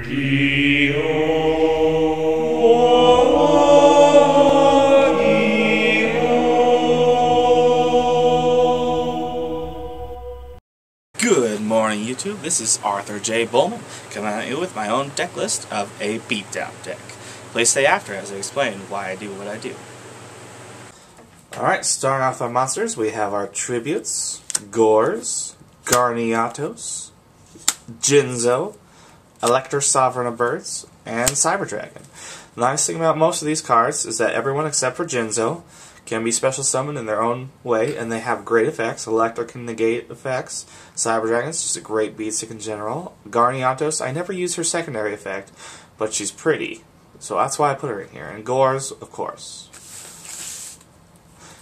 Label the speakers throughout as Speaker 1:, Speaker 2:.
Speaker 1: Good morning, YouTube. This is Arthur J. Bohlmann coming at you with my own deck list of a Beatdown deck. Please stay after as I explain why I do what I do. Alright, starting off our monsters, we have our tributes: Gorz, Guardian Eatos, Jinzo, Alector, Sovereign of Birds, and Cyber Dragon. The nice thing about most of these cards is that everyone except for Jinzo can be special summoned in their own way, and they have great effects. Alector can negate effects. Cyber Dragon's just a great beat stick in general. Guardian Eatos, I never use her secondary effect, but she's pretty, so that's why I put her in here. And Gorz, of course.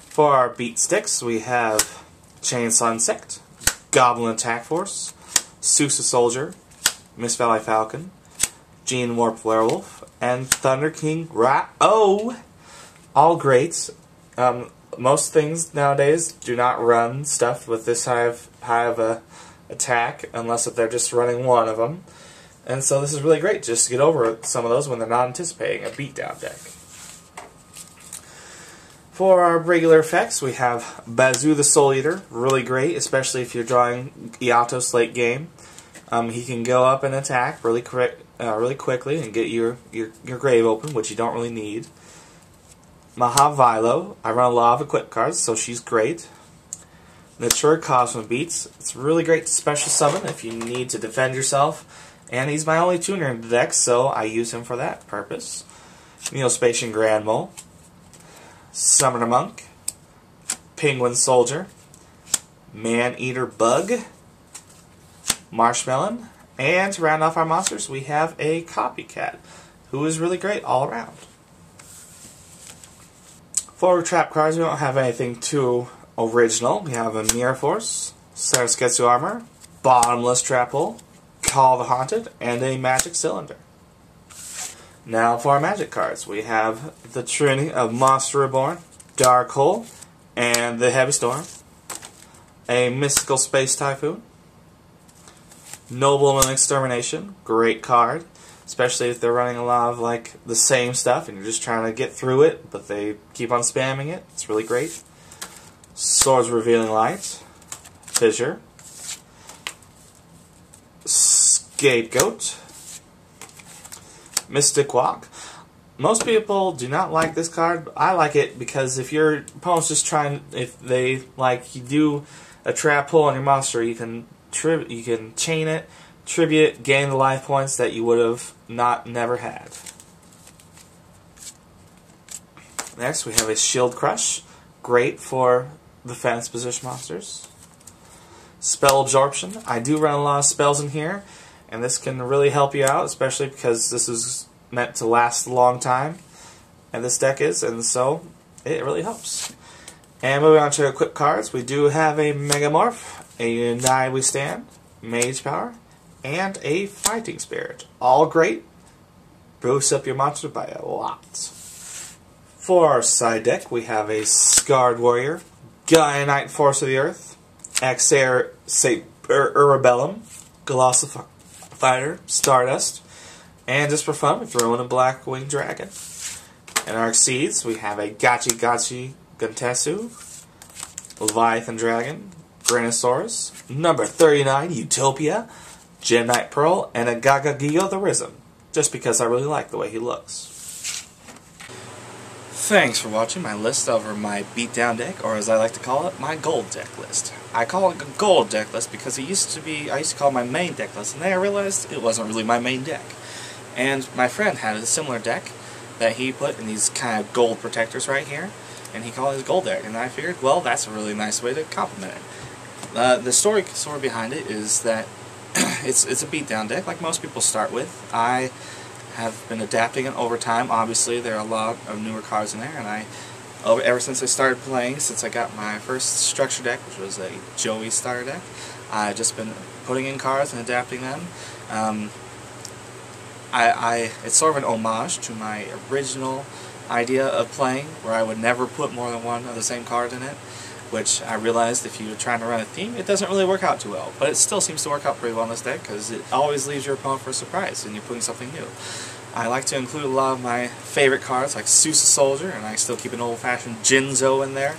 Speaker 1: For our beat sticks, we have Chainsaw Insect, Goblin Attack Force, Susa Soldier, Miss Valley Falcon, Gene-Warped Warwolf, and Thunder King Rai-oh. All great. Most things nowadays do not run stuff with this high of a attack unless if they're just running one of them. And so this is really great just to get over some of those when they're not anticipating a beatdown deck. For our regular effects, we have Bazoo the Soul-Eater, really great, especially if you're drawing Eatos late game. He can go up and attack really quickly and get your grave open, which you don't really need. Maha Vailo, I run a lot of equip cards, so she's great. Naturia Cosmobeet, it's really great to special summon if you need to defend yourself. And he's my only tuner in the deck, so I use him for that purpose. Neo-Spacian Grand Mole, Summoner Monk, Penguin Soldier, Man-Eater Bug, Marshmellon, and to round off our monsters, we have a Copycat, who is really great all around. For trap cards, we don't have anything too original. We have a Mirror Force, Sakuretsu Armor, Bottomless Trap Hole, Call the Haunted, and a Magic Cylinder. Now for our magic cards, we have the Trinity of Monster Reborn, Dark Hole, and the Heavy Storm, a Mystical Space Typhoon, Nobleman of Extermination, great card, especially if they're running a lot of like the same stuff and you're just trying to get through it, but they keep on spamming it. It's really great. Swords Revealing Light, Fissure, Scapegoat, Mystic Walk. Most people do not like this card, but I like it because if your opponent's just trying, if they like you do a trap pull on your monster, you can chain it, tribute, gain the life points that you would have never had. Next we have a Shield Crush, great for defense position monsters. Spell Absorption, I do run a lot of spells in here, and this can really help you out, especially because this is meant to last a long time, and this deck is, and so it really helps. And moving on to our equip cards, we do have a Megamorph, a United We Stand, Mage Power, and a Fighting Spirit. All great. Boosts up your monster by a lot. For our side deck, we have a Scarred Warrior, Gaianite Force of the Earth, Axair Cerebellum, Fighter, Stardust, and just for fun, we throw in a Black Winged Dragon. In our Exceeds, we have a Gachi Guntesu, Leviathan Dragon, Granosaurus, number 39, Utopia, Gemnite Pearl, and a Yugioh the Risen, just because I really like the way he looks. Thanks for watching my list over my beatdown deck, or as I like to call it, my gold deck list. I call it a gold deck list because it used to be, I used to call it my main deck list, and then I realized it wasn't really my main deck. And my friend had a similar deck that he put in these kind of gold protectors right here, and he called it his gold deck, and I figured, well, that's a really nice way to compliment it. The story behind it is that it's a beatdown deck like most people start with. I have been adapting it over time. Obviously, there are a lot of newer cards in there, and ever since I started playing, since I got my first structure deck, which was a Joey starter deck, I've just been putting in cards and adapting them. It's sort of an homage to my original idea of playing, where I would never put more than one of the same card in it. which I realized if you're trying to run a theme, it doesn't really work out too well. But it still seems to work out pretty well in this deck, because it always leaves your opponent for a surprise, and you're putting something new. I like to include a lot of my favorite cards, like Susa Soldier, and I still keep an old-fashioned Jinzo in there,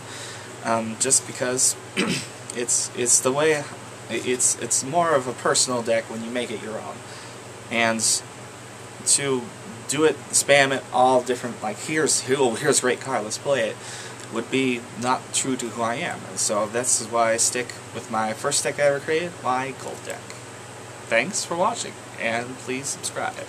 Speaker 1: just because it's the way. It's more of a personal deck when you make it your own, and to do it, spam it, all different, like here's a great card, let's play it, would be not true to who I am. And so this is why I stick with my first deck I ever created, my gold deck. Thanks for watching, and please subscribe.